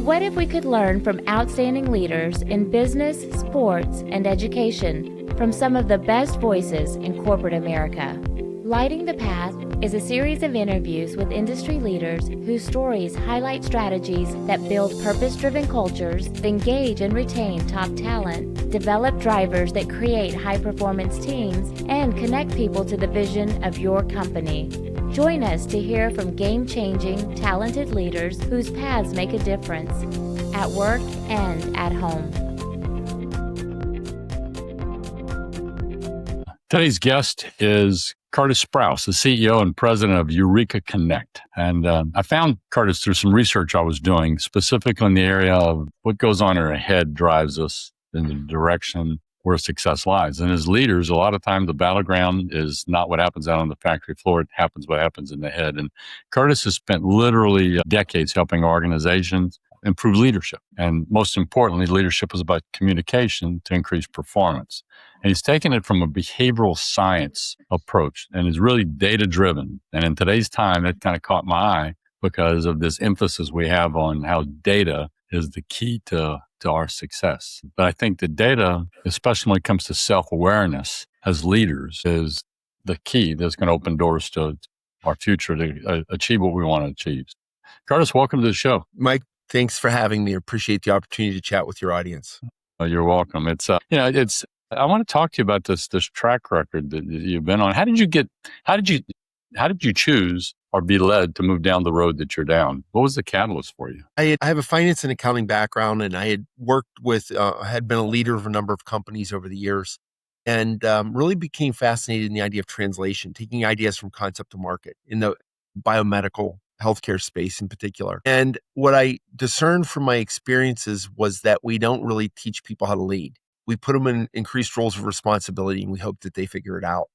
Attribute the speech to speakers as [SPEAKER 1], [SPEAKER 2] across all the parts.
[SPEAKER 1] What if we could learn from outstanding leaders in business, sports, and education from some of the best voices in corporate America? Lighting the Path is a series of interviews with industry leaders whose stories highlight strategies that build purpose-driven cultures, engage and retain top talent, develop drivers that create high-performance teams, and connect people to the vision of your company. Join us to hear from game-changing, talented leaders whose paths make a difference at work and at home.
[SPEAKER 2] Today's guest is Curtis Sprouse, the CEO and president of Eureka Connect. And I found Curtis through some research I was doing, specifically in the area of what goes on in our head drives us in the direction where success lies. And as leaders, a lot of times the battleground is not what happens out on the factory floor. It happens what happens in the head. And Curtis has spent literally decades helping organizations improve leadership. And most importantly, leadership is about communication to increase performance. And he's taken it from a behavioral science approach and is really data-driven. And in today's time, it kind of caught my eye because of this emphasis we have on how data is the key to our success. But I think the data, especially when it comes to self-awareness as leaders, is the key that's going to open doors to our future to achieve what we want to achieve. Curtis, welcome to the show.
[SPEAKER 3] Mike, thanks for having me. I appreciate the opportunity to chat with your audience.
[SPEAKER 2] You're welcome. I want to talk to you about this track record that you've been on. How did you choose or be led to move down the road that you're down? What was the catalyst for you?
[SPEAKER 3] I have a finance and accounting background, and I had worked with, had been a leader of a number of companies over the years, and really became fascinated in the idea of translation, taking ideas from concept to market in the biomedical healthcare space in particular. And what I discerned from my experiences was that we don't really teach people how to lead. We put them in increased roles of responsibility, and we hope that they figure it out.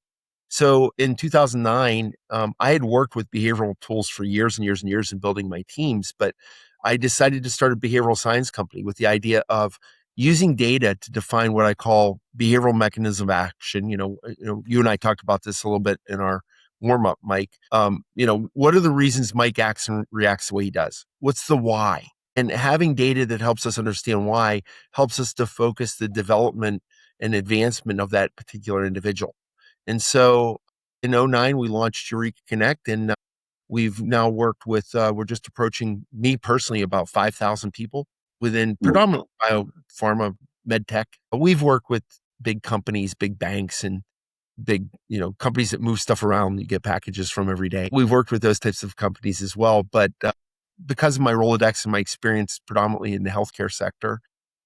[SPEAKER 3] So in 2009, I had worked with behavioral tools for years and years and years in building my teams, but I decided to start a behavioral science company with the idea of using data to define what I call behavioral mechanism of action. You and I talked about this a little bit in our warm-up, Mike. What are the reasons Mike acts and reacts the way he does? What's the why? And having data that helps us understand why helps us to focus the development and advancement of that particular individual. And so in 2009, we launched Eureka Connect, and we've now worked with, we're just approaching, me personally, about 5,000 people within predominantly biopharma, med tech. We've worked with big companies, big banks, and big, companies that move stuff around you get packages from every day. We've worked with those types of companies as well. But because of my Rolodex and my experience predominantly in the healthcare sector,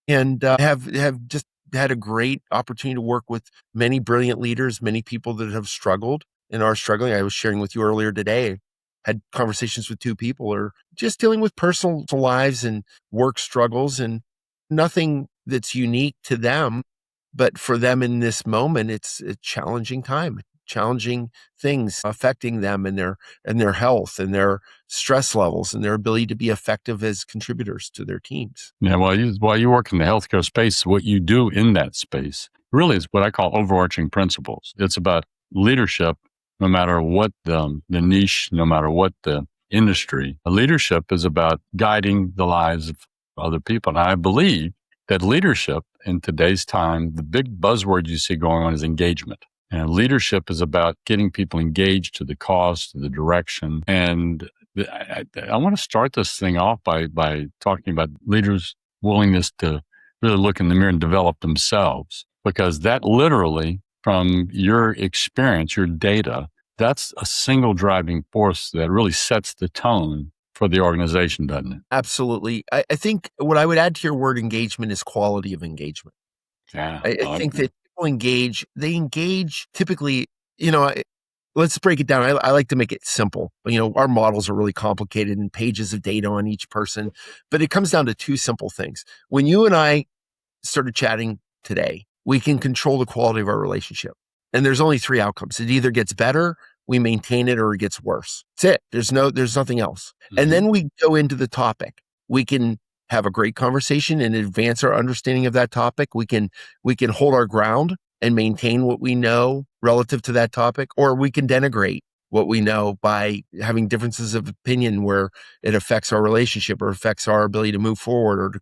[SPEAKER 3] and have just had a great opportunity to work with many brilliant leaders, many people that have struggled and are struggling. I was sharing with you earlier today, had conversations with two people who are just dealing with personal lives and work struggles, and nothing that's unique to them. But for them in this moment, it's a challenging time, challenging things affecting them and their health and their stress levels and their ability to be effective as contributors to their teams.
[SPEAKER 2] Yeah, while you work in the healthcare space, what you do in that space really is what I call overarching principles. It's about leadership, no matter what the niche, no matter what the industry. Leadership is about guiding the lives of other people. And I believe that leadership in today's time, the big buzzword you see going on is engagement. And leadership is about getting people engaged to the cause, to the direction. And I want to start this thing off by talking about leaders' willingness to really look in the mirror and develop themselves. Because that literally, from your experience, your data, that's a single driving force that really sets the tone for the organization, doesn't it?
[SPEAKER 3] Absolutely. I think what I would add to your word engagement is quality of engagement.
[SPEAKER 2] Yeah,
[SPEAKER 3] I think that they engage typically, let's break it down. I like to make it simple. Our models are really complicated and pages of data on each person, but it comes down to two simple things. When you and I started chatting today, we can control the quality of our relationship. And there's only three outcomes. It either gets better, we maintain it, or it gets worse. That's it. There's nothing else. Mm-hmm. And then we go into the topic. We can have a great conversation and advance our understanding of that topic. We can hold our ground and maintain what we know relative to that topic, or we can denigrate what we know by having differences of opinion where it affects our relationship or affects our ability to move forward or to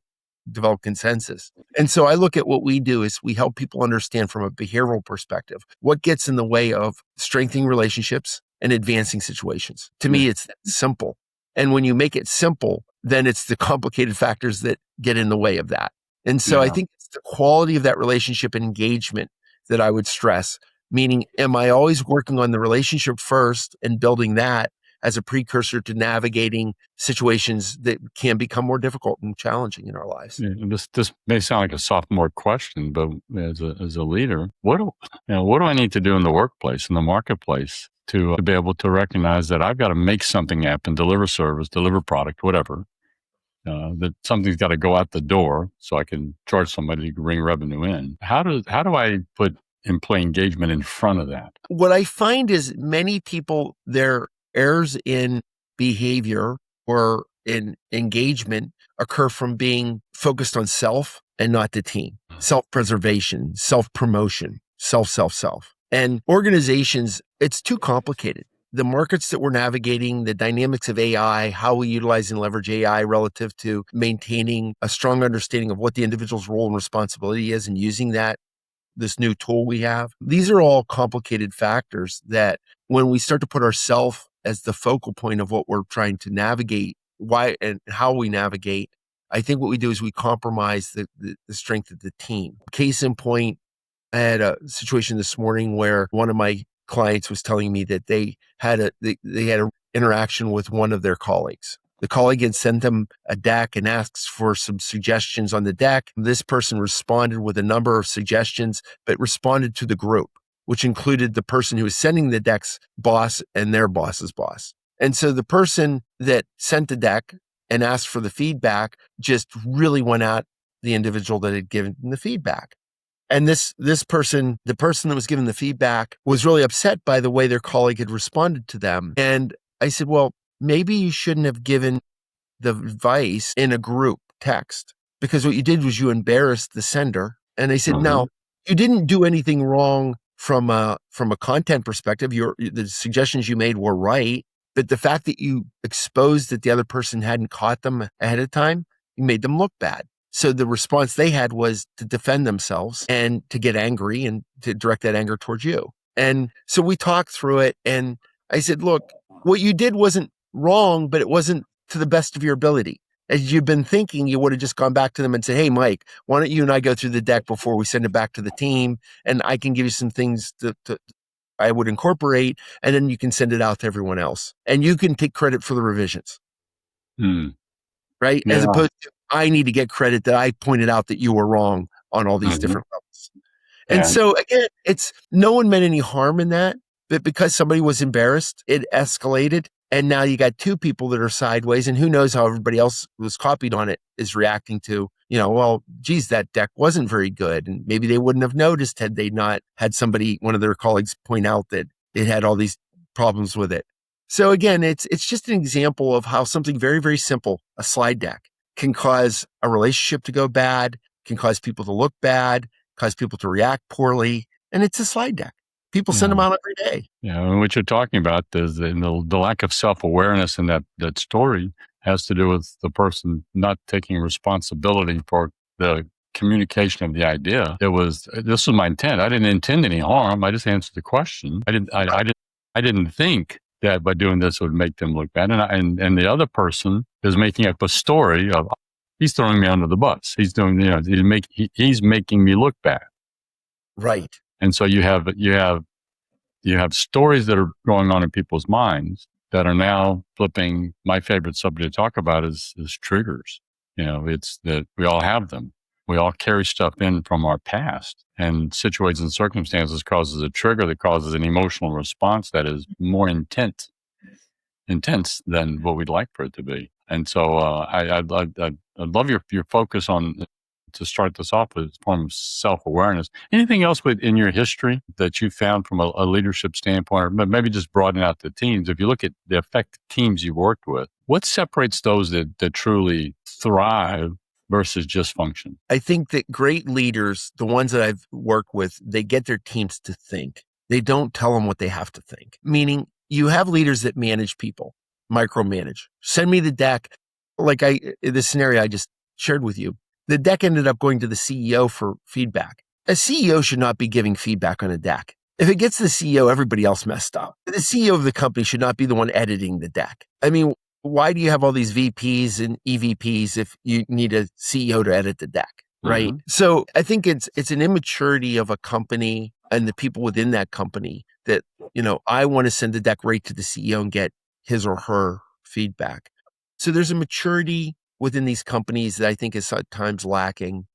[SPEAKER 3] develop consensus. And so I look at what we do is we help people understand from a behavioral perspective what gets in the way of strengthening relationships and advancing situations. To me, it's that simple. And when you make it simple, then it's the complicated factors that get in the way of that. And so I think it's the quality of that relationship and engagement that I would stress, meaning, am I always working on the relationship first and building that as a precursor to navigating situations that can become more difficult and challenging in our lives?
[SPEAKER 2] Yeah, this may sound like a sophomore question, but as a leader, what do I need to do in the workplace, in the marketplace, to be able to recognize that I've got to make something happen, deliver service, deliver product, whatever, that something's got to go out the door so I can charge somebody to bring revenue in. How do I put employee engagement in front of that?
[SPEAKER 3] What I find is many people, their errors in behavior or in engagement occur from being focused on self and not the team. Self-preservation, self-promotion, self. And organizations, it's too complicated. The markets that we're navigating, the dynamics of AI, how we utilize and leverage AI relative to maintaining a strong understanding of what the individual's role and responsibility is and using this new tool we have. These are all complicated factors that when we start to put ourselves as the focal point of what we're trying to navigate, why and how we navigate, I think what we do is we compromise the strength of the team. Case in point, I had a situation this morning where one of my clients was telling me that they had an interaction with one of their colleagues. The colleague had sent them a deck and asked for some suggestions on the deck. This person responded with a number of suggestions, but responded to the group, which included the person who was sending the deck's boss and their boss's boss. And so the person that sent the deck and asked for the feedback just really went at the individual that had given the feedback. And this person, the person that was given the feedback, was really upset by the way their colleague had responded to them. And I said, well, maybe you shouldn't have given the advice in a group text, because what you did was you embarrassed the sender. And they said, no, you didn't do anything wrong from a content perspective. The suggestions you made were right. But the fact that you exposed that the other person hadn't caught them ahead of time, you made them look bad. So the response they had was to defend themselves and to get angry and to direct that anger towards you. And so we talked through it. And I said, look, what you did wasn't wrong, but it wasn't to the best of your ability. As you've been thinking, you would have just gone back to them and said, hey, Mike, why don't you and I go through the deck before we send it back to the team? And I can give you some things to I would incorporate, and then you can send it out to everyone else. And you can take credit for the revisions. Right? Yeah. As opposed to, I need to get credit that I pointed out that you were wrong on all these different levels. And so again, it's no one meant any harm in that, but because somebody was embarrassed, it escalated. And now you got two people that are sideways, and who knows how everybody else who was copied on it is reacting to, well, geez, that deck wasn't very good. And maybe they wouldn't have noticed had they not had one of their colleagues point out that it had all these problems with it. So again, it's just an example of how something very, very simple, a slide deck, can cause a relationship to go bad, can cause people to look bad, cause people to react poorly. And it's a slide deck. People send them out every day.
[SPEAKER 2] Yeah, and what you're talking about is the lack of self-awareness in that story has to do with the person not taking responsibility for the communication of the idea. This was my intent. I didn't intend any harm. I just answered the question. I didn't think that by doing this would make them look bad. And the other person is making up a story of, he's throwing me under the bus. He's doing, he's making me look bad.
[SPEAKER 3] Right.
[SPEAKER 2] And so you have stories that are going on in people's minds that are now flipping. My favorite subject to talk about is triggers. It's that we all have them. We all carry stuff in from our past, and situations and circumstances causes a trigger that causes an emotional response that is more intense than what we'd like for it to be. And so I'd love your focus on, to start this off with, form of self-awareness. Anything else in your history that you found from a leadership standpoint, or maybe just broaden out the teams? If you look at the effective teams you've worked with, what separates those that truly thrive versus just function?
[SPEAKER 3] I think that great leaders, the ones that I've worked with, they get their teams to think. They don't tell them what they have to think. Meaning, you have leaders that manage people, micromanage. Send me the deck. Like the scenario I just shared with you, the deck ended up going to the CEO for feedback. A CEO should not be giving feedback on a deck. If it gets to the CEO, everybody else messed up. The CEO of the company should not be the one editing the deck. I mean, why do you have all these VPs and EVPs if you need a CEO to edit the deck, right?
[SPEAKER 2] Mm-hmm.
[SPEAKER 3] So I think it's an immaturity of a company and the people within that company that, I want to send the deck right to the CEO and get his or her feedback. So there's a maturity within these companies that I think is at times lacking.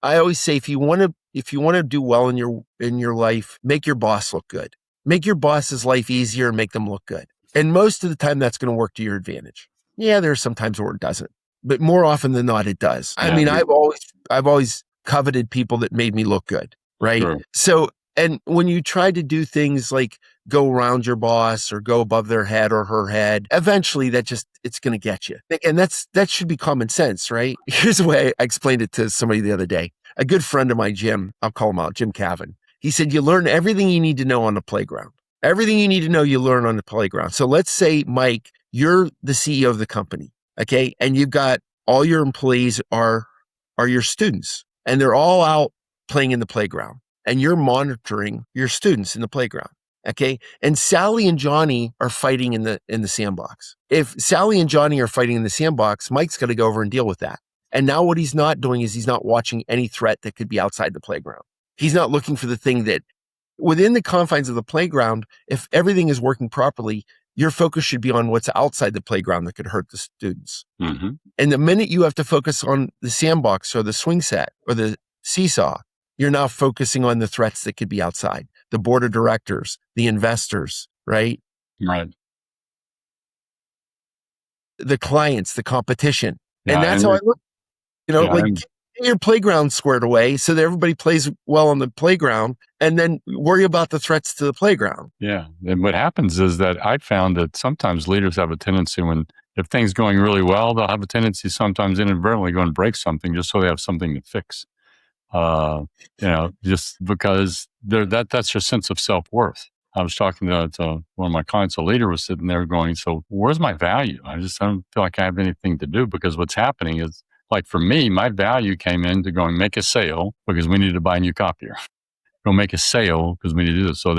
[SPEAKER 3] I always say, if you want to do well in your life, make your boss look good. Make your boss's life easier and make them look good. And most of the time, that's going to work to your advantage. Yeah, there are some times where it doesn't, but more often than not, it does.
[SPEAKER 2] Yeah.
[SPEAKER 3] I mean, I've always coveted people that made me look good, right?
[SPEAKER 2] Sure.
[SPEAKER 3] So, and when you try to do things like go around your boss or go above their head or her head, eventually it's going to get you. And that should be common sense, right? Here's the way I explained it to somebody the other day. A good friend of mine, Jim, I'll call him out, Jim Cavan. He said, you learn everything you need to know on the playground. Everything you need to know, you learn on the playground. So let's say, Mike, you're the CEO of the company, okay? And you've got all your employees are your students, and they're all out playing in the playground, and you're monitoring your students in the playground, okay? And Sally and Johnny are fighting in the sandbox. If Sally and Johnny are fighting in the sandbox, Mike's got to go over and deal with that. And now what he's not doing is he's not watching any threat that could be outside the playground. He's not looking for the thing that within the confines of the playground, if everything is working properly, your focus should be on what's outside the playground that could hurt the students.
[SPEAKER 2] Mm-hmm.
[SPEAKER 3] And the minute you have to focus on the sandbox or the swing set or the seesaw, you're now focusing on the threats that could be outside, the board of directors, the investors, right?
[SPEAKER 2] Right.
[SPEAKER 3] The clients, the competition.
[SPEAKER 2] Yeah,
[SPEAKER 3] and that's how I look. Get your playground squared away so that everybody plays well on the playground, and then worry about the threats to the playground.
[SPEAKER 2] Yeah. And what happens is that I found that sometimes leaders have a tendency if things going really well, they'll have a tendency sometimes inadvertently go and break something just so they have something to fix. Just because that's your sense of self-worth. I was talking to one of my clients, a leader was sitting there going, so where's my value? I don't feel like I have anything to do, because what's happening is, like for me, my value came in to go and make a sale because we needed to buy a new copier. Go make a sale because we need to do this. So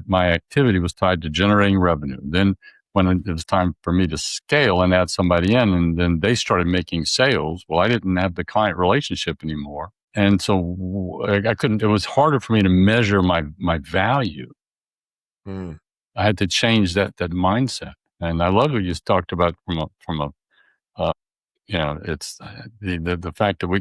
[SPEAKER 2] my activity was tied to generating revenue. Then when it was time for me to scale and add somebody in, and then they started making sales, well, I didn't have the client relationship anymore. And so it was harder for me to measure my value.
[SPEAKER 3] Mm.
[SPEAKER 2] I had to change that mindset. And I love what you talked about it's the fact that we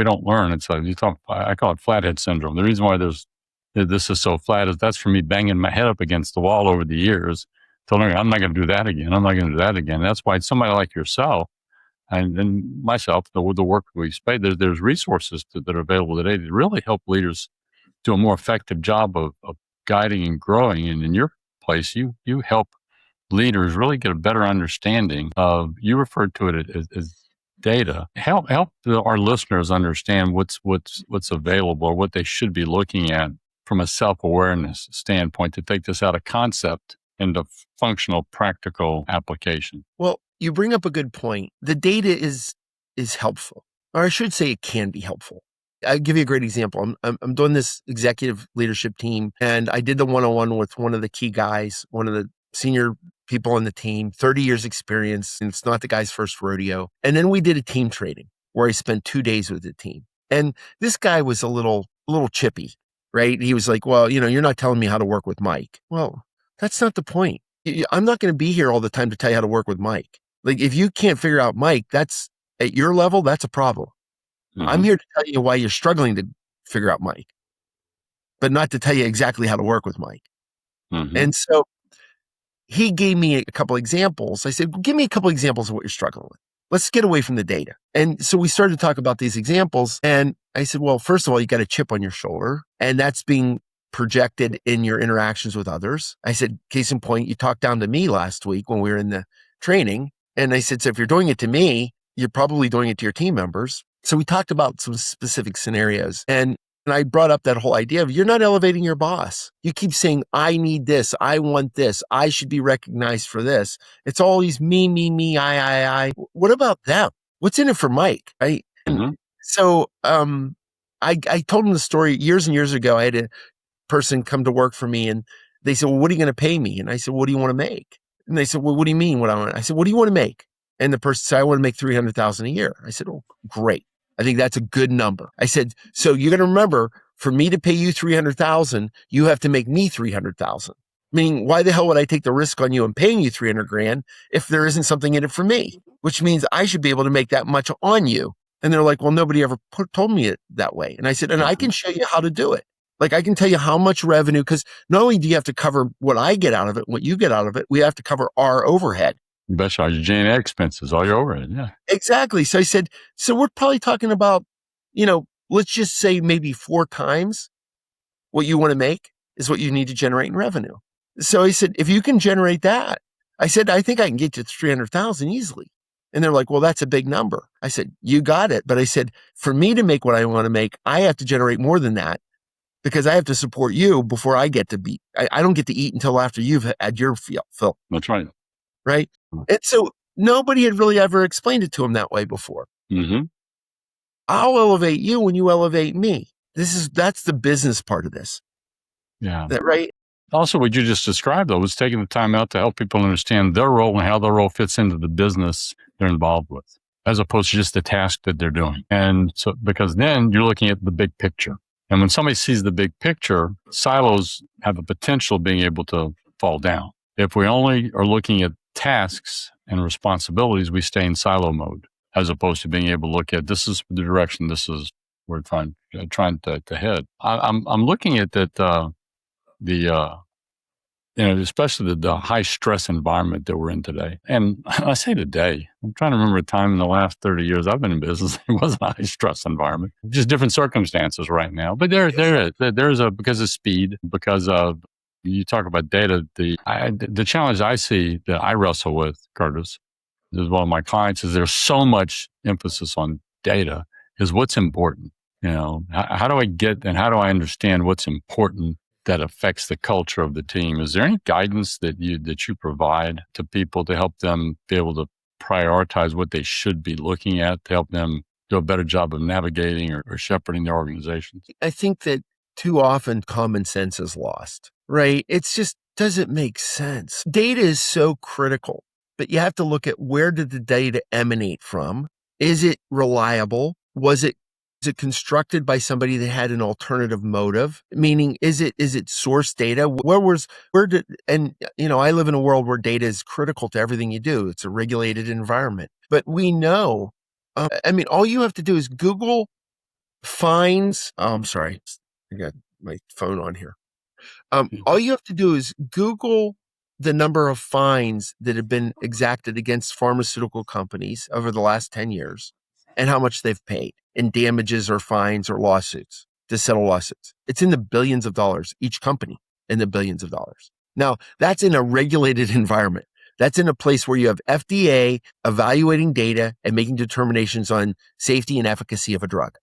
[SPEAKER 2] don't learn. It's I call it flathead syndrome. The reason why this is so flat is that's for me banging my head up against the wall over the years, telling me I'm not going to do that again. I'm not going to do that again. That's why somebody like yourself and myself, the work we spend, there's resources that are available today to really help leaders do a more effective job of guiding and growing. And in your place, you help leaders really get a better understanding of, you referred to it as data. Help our listeners understand what's available or what they should be looking at from a self-awareness standpoint to take this out of concept into functional, practical application.
[SPEAKER 3] Well, you bring up a good point. The data is helpful, or I should say it can be helpful. I'll give you a great example. I'm doing this executive leadership team, and I did the one-on-one with one of the key guys, one of the senior people on the team, 30 years experience, and it's not the guy's first rodeo. And then we did a team training where I spent 2 days with the team. And this guy was a little chippy, right? He was like, well, you're not telling me how to work with Mike. Well, that's not the point. I'm not going to be here all the time to tell you how to work with Mike. Like, if you can't figure out Mike, that's at your level, that's a problem. Mm-hmm. I'm here to tell you why you're struggling to figure out Mike, but not to tell you exactly how to work with Mike. Mm-hmm. And so he gave me a couple examples. I said, give me a couple examples of what you're struggling with. Let's get away from the data. And so we started to talk about these examples. And I said, well, first of all, you got a chip on your shoulder, and that's being projected in your interactions with others. I said, case in point, you talked down to me last week when we were in the training. And I said, so if you're doing it to me, you're probably doing it to your team members. So we talked about some specific scenarios. And And I brought up that whole idea of you're not elevating your boss. You keep saying, I need this. I want this. I should be recognized for this. It's all these me, I. What about them? What's in it for Mike? Right?
[SPEAKER 2] Mm-hmm.
[SPEAKER 3] So I told him the story years and years ago. I had a person come to work for me and they said, well, what are you going to pay me? And I said, what do you want to make? And they said, well, what do you mean what I want? I said, what do you want to make? And the person said, I want to make $300,000 a year. I said, oh, great. I think that's a good number. I said, so you're going to remember, for me to pay you $300,000, you have to make me $300,000. Meaning, why the hell would I take the risk on you and paying you $300,000 if there isn't something in it for me? Which means I should be able to make that much on you. And they're like, well, nobody ever told me it that way. And I said, and I can show you how to do it. Like, I can tell you how much revenue, because not only do you have to cover what I get out of it, what you get out of it, we have to cover our overhead.
[SPEAKER 2] You bet all your G&A expenses, all your overhead. Yeah,
[SPEAKER 3] exactly. So I said, so we're probably talking about, let's just say maybe 4 times what you want to make is what you need to generate in revenue. So I said, if you can generate that, I said, I think I can get you 300,000 easily. And they're like, well, that's a big number. I said, you got it. But I said, for me to make what I want to make, I have to generate more than that because I have to support you before I get to be, I don't get to eat until after you've had your fill.
[SPEAKER 2] That's right.
[SPEAKER 3] Right. And so nobody had really ever explained it to him that way before.
[SPEAKER 2] Mm-hmm.
[SPEAKER 3] I'll elevate you when you elevate me. That's the business part of this.
[SPEAKER 2] Yeah.
[SPEAKER 3] That right.
[SPEAKER 2] Also, what you just described, though, was taking the time out to help people understand their role and how their role fits into the business they're involved with, as opposed to just the task that they're doing. And so, because then you're looking at the big picture. And when somebody sees the big picture, silos have a potential of being able to fall down. If we only are looking at tasks and responsibilities, we stay in silo mode, as opposed to being able to look at, this is the direction, this is where we're trying to head. I'm looking at that, especially the high stress environment that we're in today. And I say today, I'm trying to remember a time in the last 30 years I've been in business, it wasn't a high stress environment, just different circumstances right now. But there's because of speed, because of, you talk about data, the challenge I see that I wrestle with, Curtis, is one of my clients, is there's so much emphasis on data, is what's important. How do I get and how do I understand what's important that affects the culture of the team? Is there any guidance that you provide to people to help them be able to prioritize what they should be looking at to help them do a better job of navigating or shepherding their organizations?
[SPEAKER 3] I think that too often common sense is lost, right? It's just doesn't make sense. Data is so critical, but you have to look at, where did the data emanate from? Is it reliable? Was it constructed by somebody that had an alternative motive? Meaning, is it source data? I live in a world where data is critical to everything you do. It's a regulated environment. But we know, all you have to do is Google fines. I'm sorry. I got my phone on here. All you have to do is Google the number of fines that have been exacted against pharmaceutical companies over the last 10 years and how much they've paid in damages or fines or lawsuits to settle lawsuits. It's in the billions of dollars, each company in the billions of dollars. Now, that's in a regulated environment. That's in a place where you have FDA evaluating data and making determinations on safety and efficacy of a drug,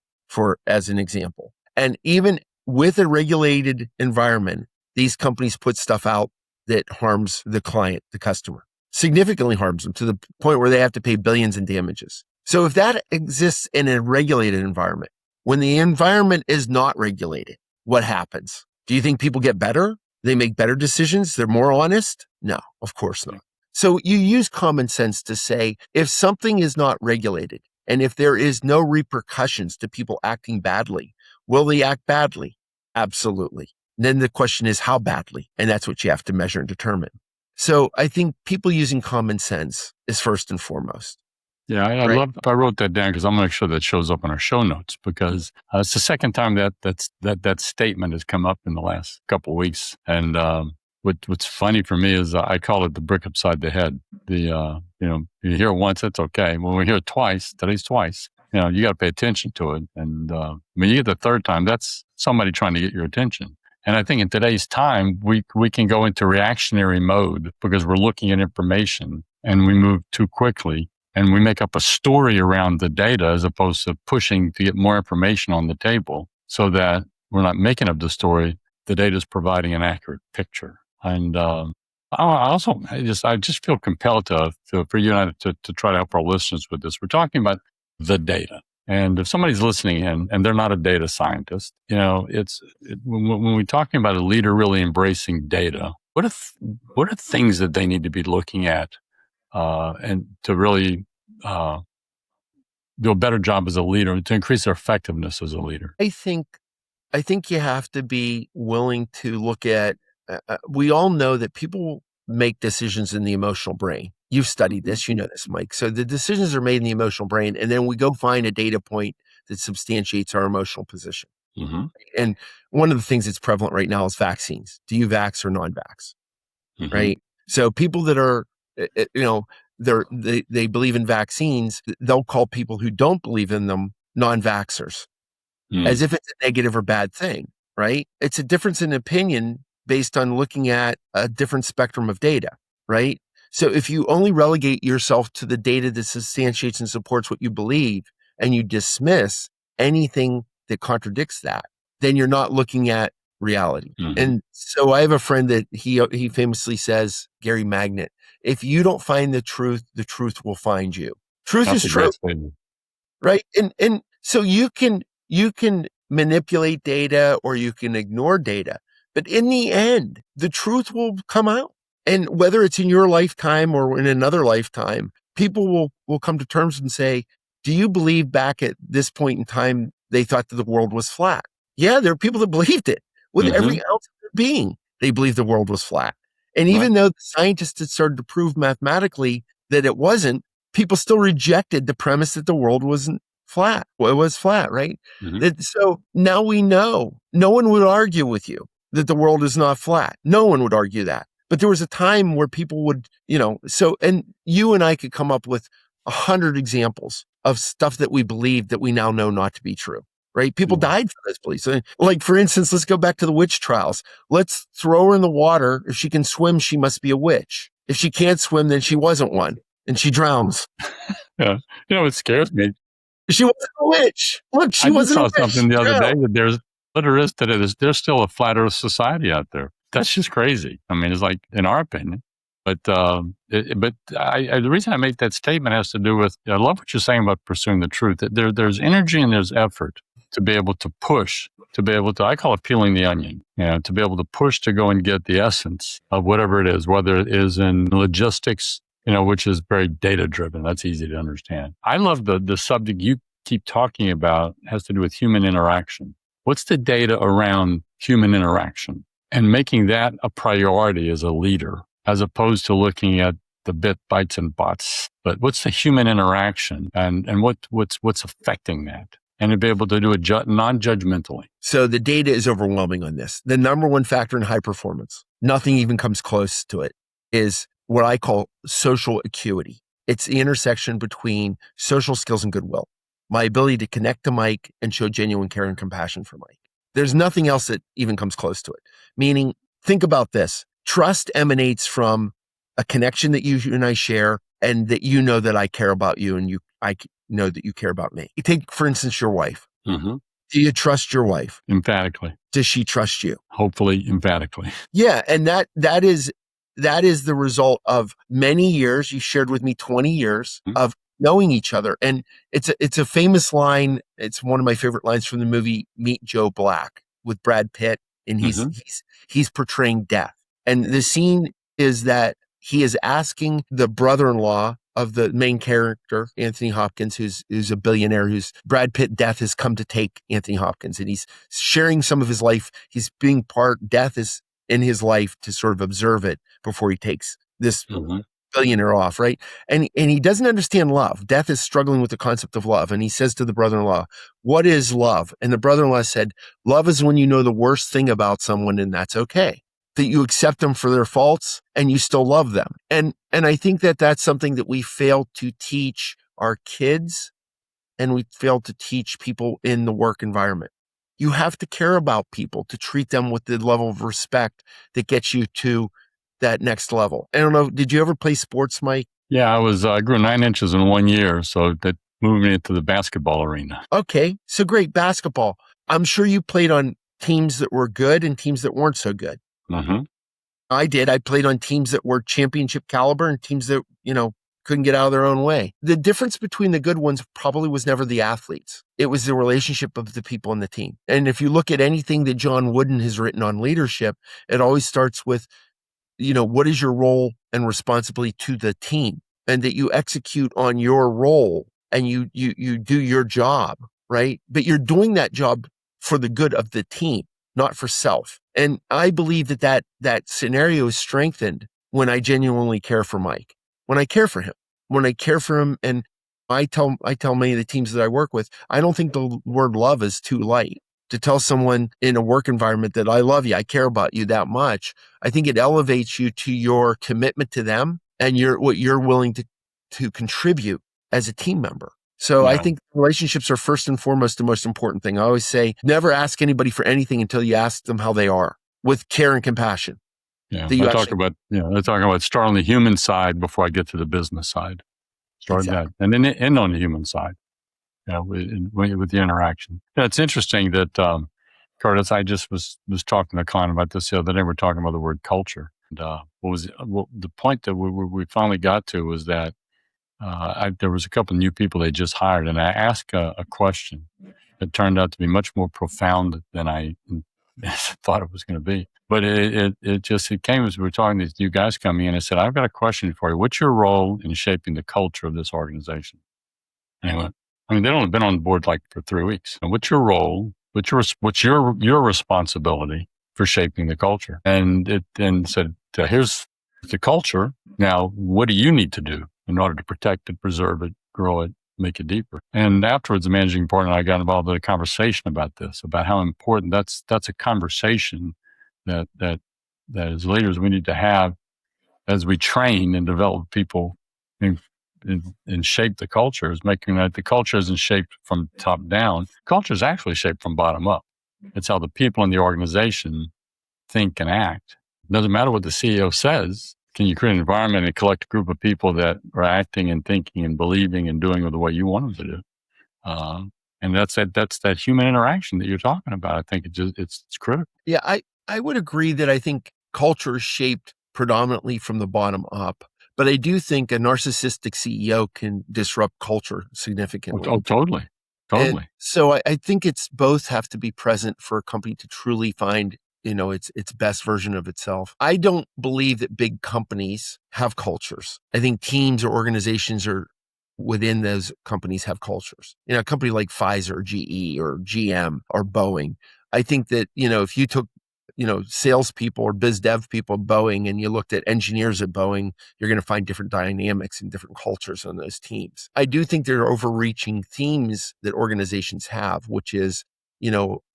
[SPEAKER 3] as an example. And even with a regulated environment, these companies put stuff out that harms the client, the customer, significantly harms them to the point where they have to pay billions in damages. So if that exists in a regulated environment, when the environment is not regulated, what happens? Do you think people get better? They make better decisions? They're more honest? No, of course not. So you use common sense to say, if something is not regulated and if there is no repercussions to people acting badly, will they act badly? Absolutely. Then the question is, how badly? And that's what you have to measure and determine. So I think people using common sense is first and foremost.
[SPEAKER 2] Yeah, I wrote that down because I'm going to make sure that shows up in our show notes, because it's the second time that statement has come up in the last couple of weeks. And what's funny for me is I call it the brick upside the head. You hear it once, it's okay. When we hear it twice, today's twice. You got to pay attention to it. And when you get the third time, that's somebody trying to get your attention. And I think in today's time, we can go into reactionary mode because we're looking at information and we move too quickly. And we make up a story around the data as opposed to pushing to get more information on the table so that we're not making up the story. The data is providing an accurate picture. And I just feel compelled for you and I to try to help our listeners with this. We're talking about the data. And if somebody's listening in and they're not a data scientist, when we're talking about a leader really embracing data, what are things that they need to be looking at and to really do a better job as a leader, to increase their effectiveness as a leader?
[SPEAKER 3] I think you have to be willing to look at, we all know that people make decisions in the emotional brain. You've studied this, you know this, Mike. So the decisions are made in the emotional brain, and then we go find a data point that substantiates our emotional position.
[SPEAKER 2] Mm-hmm.
[SPEAKER 3] And one of the things that's prevalent right now is vaccines. Do you vax or non-vax?
[SPEAKER 2] Mm-hmm.
[SPEAKER 3] Right? So people that are, they believe in vaccines, they'll call people who don't believe in them non-vaxxers, as if it's a negative or bad thing, right? It's a difference in opinion based on looking at a different spectrum of data, right? So if you only relegate yourself to the data that substantiates and supports what you believe, and you dismiss anything that contradicts that, then you're not looking at reality.
[SPEAKER 2] Mm-hmm.
[SPEAKER 3] And so I have a friend that he famously says, Gary Magnet, if you don't find the truth will find you. Truth is true, right? And so you can manipulate data or you can ignore data, but in the end, the truth will come out. And whether it's in your lifetime or in another lifetime, people will come to terms and say, do you believe back at this point in time, they thought that the world was flat? Yeah, there are people that believed it with every ounce of their being. They believed the world was flat. And even though the scientists had started to prove mathematically that it wasn't, people still rejected the premise that the world wasn't flat. Well, it was flat, right? So now we know. No one would argue with you that the world is not flat. No one would argue that. But there was a time where people would, and you and I could come up with 100 examples of stuff that we believed that we now know not to be true, right? People died for those beliefs. Like, for instance, let's go back to the witch trials. Let's throw her in the water. If she can swim, she must be a witch. If she can't swim, then she wasn't one, and she drowns.
[SPEAKER 2] Yeah. It scares me.
[SPEAKER 3] She wasn't a witch. Look, she wasn't a witch.
[SPEAKER 2] I saw something the other day that there's still a flat earth society out there. That's just crazy. I mean, it's like, in our opinion. But the reason I make that statement has to do with, I love what you're saying about pursuing the truth. That there's energy and there's effort to be able to push, I call it peeling the onion, to be able to push to go and get the essence of whatever it is, whether it is in logistics, which is very data driven. That's easy to understand. I love the subject you keep talking about has to do with human interaction. What's the data around human interaction and making that a priority as a leader, as opposed to looking at the bytes and bots? But what's the human interaction and what's affecting that? And to be able to do it non-judgmentally.
[SPEAKER 3] So the data is overwhelming on this. The number one factor in high performance, nothing even comes close to it, is what I call social acuity. It's the intersection between social skills and goodwill. My ability to connect to Mike and show genuine care and compassion for Mike. There's nothing else that even comes close to it. Meaning, think about this. Trust emanates from a connection that you and I share, and that you know that I care about you, and I know that you care about me. You take, for instance, your wife.
[SPEAKER 2] Mm-hmm.
[SPEAKER 3] Do you trust your wife?
[SPEAKER 2] Emphatically.
[SPEAKER 3] Does she trust you?
[SPEAKER 2] Hopefully, emphatically.
[SPEAKER 3] Yeah, and that is the result of many years. You shared with me 20 years of knowing each other, and it's a famous line. It's one of my favorite lines from the movie Meet Joe Black with Brad Pitt, and he's portraying death. And the scene is that he is asking the brother-in-law of the main character, Anthony Hopkins, who's a billionaire, who's Brad Pitt, death has come to take Anthony Hopkins, and he's sharing some of his life. He's being death is in his life to sort of observe it before he takes this billionaire off, right? And he doesn't understand love. Death is struggling with the concept of love. And he says to the brother-in-law, what is love? And the brother-in-law said, love is when you know the worst thing about someone, and that's okay. That you accept them for their faults and you still love them. And I think that that's something that we fail to teach our kids, and we fail to teach people in the work environment. You have to care about people to treat them with the level of respect that gets you to that next level. I don't know, did you ever play sports, Mike?
[SPEAKER 2] Yeah, I grew 9 inches in 1 year, so that moved me into the basketball arena.
[SPEAKER 3] Okay, so great, basketball. I'm sure you played on teams that were good and teams that weren't so good.
[SPEAKER 2] Mm-hmm.
[SPEAKER 3] I played on teams that were championship caliber and teams that, couldn't get out of their own way. The difference between the good ones probably was never the athletes. It was the relationship of the people in the team. And if you look at anything that John Wooden has written on leadership, it always starts with, what is your role and responsibility to the team, and that you execute on your role and you do your job, right? But you're doing that job for the good of the team, not for self. And I believe that scenario is strengthened when I genuinely care for Mike, when I care for him, and I tell many of the teams that I work with, I don't think the word love is too light. To tell someone in a work environment that I love you, I care about you that much, I think it elevates you to your commitment to them and what you're willing to contribute as a team member. So I think relationships are first and foremost the most important thing. I always say, never ask anybody for anything until you ask them how they are, with care and compassion.
[SPEAKER 2] Yeah, I talk about start on the human side before I get to the business side. Start that, and then end on the human side. With the interaction. Yeah, it's interesting that Curtis, I just was talking to Con about this the other day. We're talking about the word culture. And the point that we finally got to was that there was a couple of new people they just hired, and I asked a question that turned out to be much more profound than I thought it was going to be. But it came as we were talking to these new guys coming in. I said, I've got a question for you. What's your role in shaping the culture of this organization? Anyway, they've only been on board for 3 weeks. And what's your role? What's your responsibility for shaping the culture? And it then said, here's the culture. Now, what do you need to do in order to protect it, preserve it, grow it, make it deeper? And afterwards, the managing partner and I got involved in a conversation about this, about how important that's a conversation that as leaders we need to have as we train and develop people and shape the culture, is making that the culture isn't shaped from top down. Culture is actually shaped from bottom up. It's how the people in the organization think and act. It doesn't matter what the CEO says. Can you create an environment and collect a group of people that are acting and thinking and believing and doing the way you want them to do? And that's that human interaction that you're talking about. I think it's critical.
[SPEAKER 3] Yeah, I would agree that I think culture is shaped predominantly from the bottom up. But I do think a narcissistic CEO can disrupt culture significantly.
[SPEAKER 2] Oh, totally.
[SPEAKER 3] And so I think it's both have to be present for a company to truly find, its best version of itself. I don't believe that big companies have cultures. I think teams or organizations are within those companies have cultures. A company like Pfizer or GE or GM or Boeing, I think that, if you took salespeople or biz dev people at Boeing and you looked at engineers at Boeing, you're going to find different dynamics and different cultures on those teams. I do think there are overreaching themes that organizations have, which is,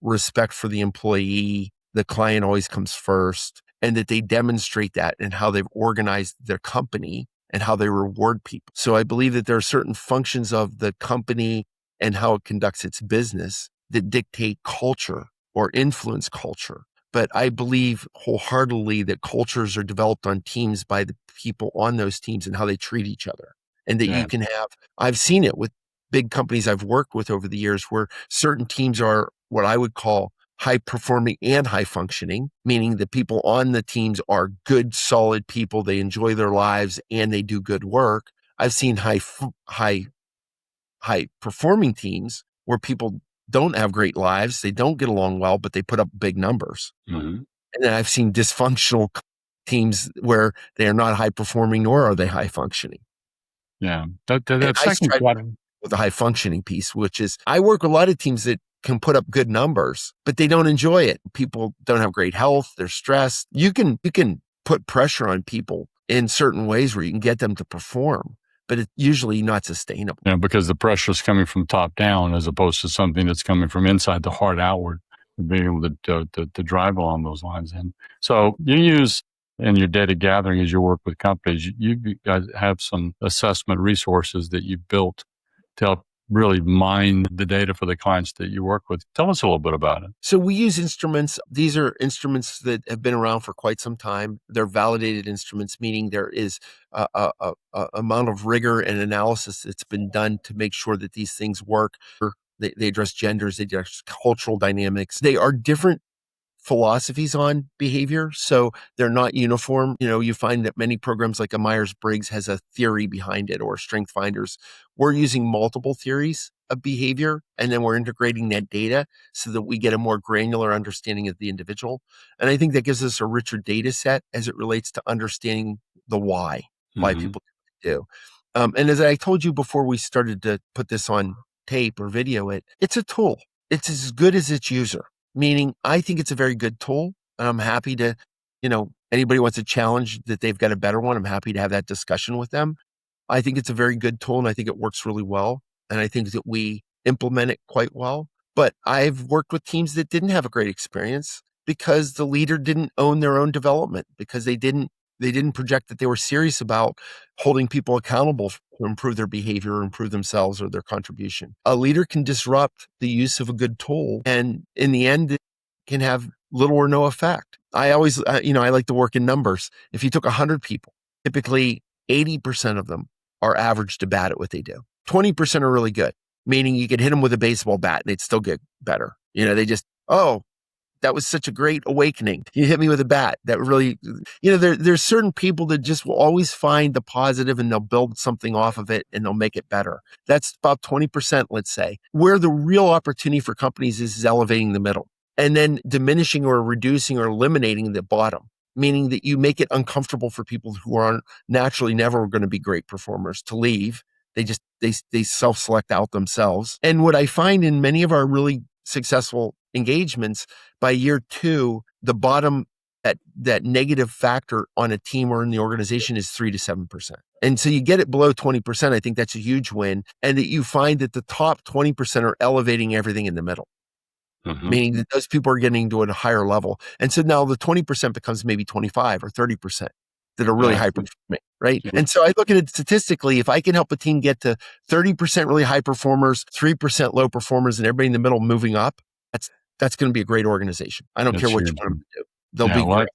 [SPEAKER 3] respect for the employee, the client always comes first, and that they demonstrate that in how they've organized their company and how they reward people. So I believe that there are certain functions of the company and how it conducts its business that dictate culture or influence culture. But I believe wholeheartedly that cultures are developed on teams by the people on those teams and how they treat each other. And that you can have, I've seen it with big companies I've worked with over the years where certain teams are what I would call high performing and high functioning, meaning the people on the teams are good, solid people. They enjoy their lives and they do good work. I've seen high performing teams where people don't have great lives. They don't get along well, but they put up big numbers. Mm-hmm. And then I've seen dysfunctional teams where they are not high performing, nor are they high functioning.
[SPEAKER 2] Yeah. That's
[SPEAKER 3] with the high functioning piece, which is I work with a lot of teams that can put up good numbers, but they don't enjoy it. People don't have great health. They're stressed. You can put pressure on people in certain ways where you can get them to perform, but it's usually not sustainable.
[SPEAKER 2] Yeah, because the pressure is coming from top down as opposed to something that's coming from inside the heart outward, being able to drive along those lines. And so you use in your data gathering as you work with companies, you guys have some assessment resources that you built to help really mine the data for the clients that you work with. Tell us a little bit about it.
[SPEAKER 3] So we use instruments. These are instruments that have been around for quite some time. They're validated instruments, meaning there is a amount of rigor and analysis that's been done to make sure that these things work. They address genders, they address cultural dynamics. They are different philosophies on behavior. So they're not uniform. You find that many programs like a Myers-Briggs has a theory behind it, or Strength Finders. We're using multiple theories of behavior, and then we're integrating that data so that we get a more granular understanding of the individual. And I think that gives us a richer data set as it relates to understanding the why
[SPEAKER 2] Mm-hmm.
[SPEAKER 3] people do. And as I told you before we started to put this on tape or video, it's a tool. It's as good as its user, meaning I think it's a very good tool. And I'm happy to, anybody wants a challenge that they've got a better one, I'm happy to have that discussion with them. I think it's a very good tool, and I think it works really well. And I think that we implement it quite well. But I've worked with teams that didn't have a great experience because the leader didn't own their own development, because they didn't project that they were serious about holding people accountable to improve their behavior or improve themselves or their contribution. A leader can disrupt the use of a good tool, and in the end, it can have little or no effect. I always, I like to work in numbers. If you took 100 people, typically 80% of them are average to bad at what they do. 20% are really good, meaning you could hit them with a baseball bat and they'd still get better. They just, that was such a great awakening. You hit me with a bat. That really, there's certain people that just will always find the positive and they'll build something off of it and they'll make it better. That's about 20%, let's say. Where the real opportunity for companies is elevating the middle and then diminishing or reducing or eliminating the bottom, meaning that you make it uncomfortable for people who aren't naturally never going to be great performers to leave. They self-select out themselves. And what I find in many of our really successful engagements, by year 2, the bottom, that negative factor on a team or in the organization is 3 to 7%. And so you get it below 20%, I think that's a huge win. And that you find that the top 20% are elevating everything in the middle.
[SPEAKER 2] Mm-hmm.
[SPEAKER 3] Meaning that those people are getting to a higher level. And so now the 20% becomes maybe 25 or 30% that are really high performing, right?
[SPEAKER 2] Yeah.
[SPEAKER 3] And so I look at it statistically, if I can help a team get to 30% really high performers, 3% low performers, and everybody in the middle moving up, that's going to be a great organization. I don't care what you want them to do. They'll be great.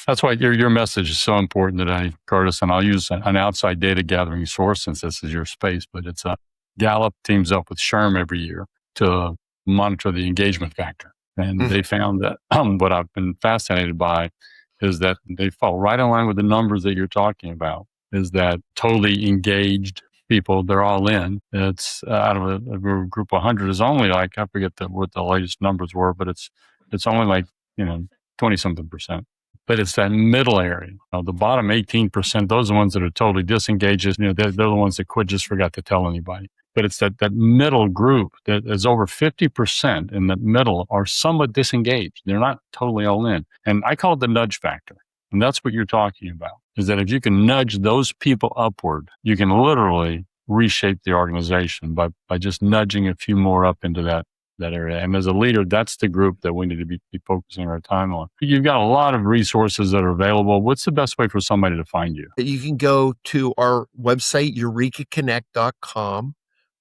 [SPEAKER 2] That's why your message is so important today, Curtis. And I'll use an outside data gathering source since this is your space, but it's Gallup teams up with SHRM every year to monitor the engagement factor. And they found that what I've been fascinated by is that they fall right in line with the numbers that you're talking about, is that totally engaged people, they're all in. It's out of a group of 100 is only like, I forget what the latest numbers were, but it's only like, 20-something%. But it's that middle area. The bottom 18%, those are the ones that are totally disengaged. They're the ones that quit, just forgot to tell anybody. But it's that middle group that is over 50% in the middle are somewhat disengaged. They're not totally all in. And I call it the nudge factor. And that's what you're talking about, is that if you can nudge those people upward, you can literally reshape the organization by just nudging a few more up into that area. And as a leader, that's the group that we need to be focusing our time on. You've got a lot of resources that are available. What's the best way for somebody to find you?
[SPEAKER 3] You can go to our website, eurekaconnect.com.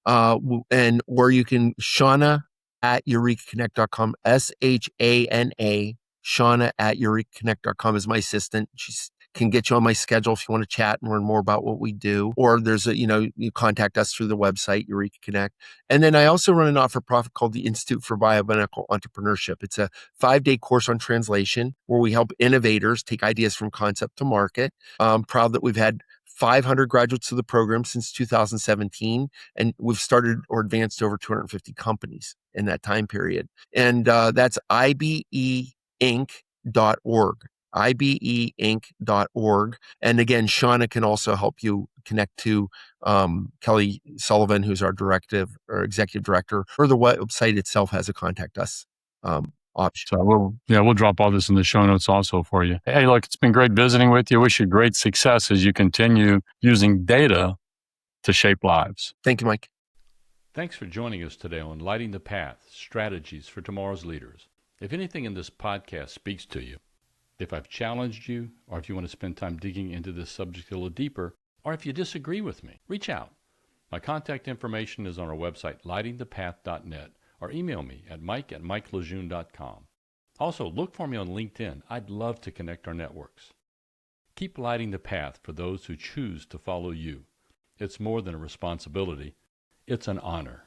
[SPEAKER 3] Or you can Shauna at eurekaconnect.com, SHANA, Shauna at eurekaconnect.com is my assistant. She can get you on my schedule if you want to chat and learn more about what we do. Or there's you contact us through the website, Eureka Connect. And then I also run a not-for-profit called the Institute for Biomedical Entrepreneurship. It's a 5-day course on translation where we help innovators take ideas from concept to market. I'm proud that we've had 500 graduates to the program since 2017, and we've started or advanced over 250 companies in that time period. And that's IBEinc.org, IBEinc.org. And again, Shauna can also help you connect to Kelly Sullivan, who's our executive director, or the website itself has a contact us option.
[SPEAKER 2] So we'll drop all this in the show notes also for you. Hey, look, it's been great visiting with you. Wish you great success as you continue using data to shape lives.
[SPEAKER 3] Thank you, Mike.
[SPEAKER 2] Thanks for joining us today on Lighting the Path, Strategies for Tomorrow's Leaders. If anything in this podcast speaks to you, if I've challenged you, or if you want to spend time digging into this subject a little deeper, or if you disagree with me, reach out. My contact information is on our website, lightingthepath.net, or email me at mike@mikelejeune.com. Also, look for me on LinkedIn. I'd love to connect our networks. Keep lighting the path for those who choose to follow you. It's more than a responsibility. It's an honor.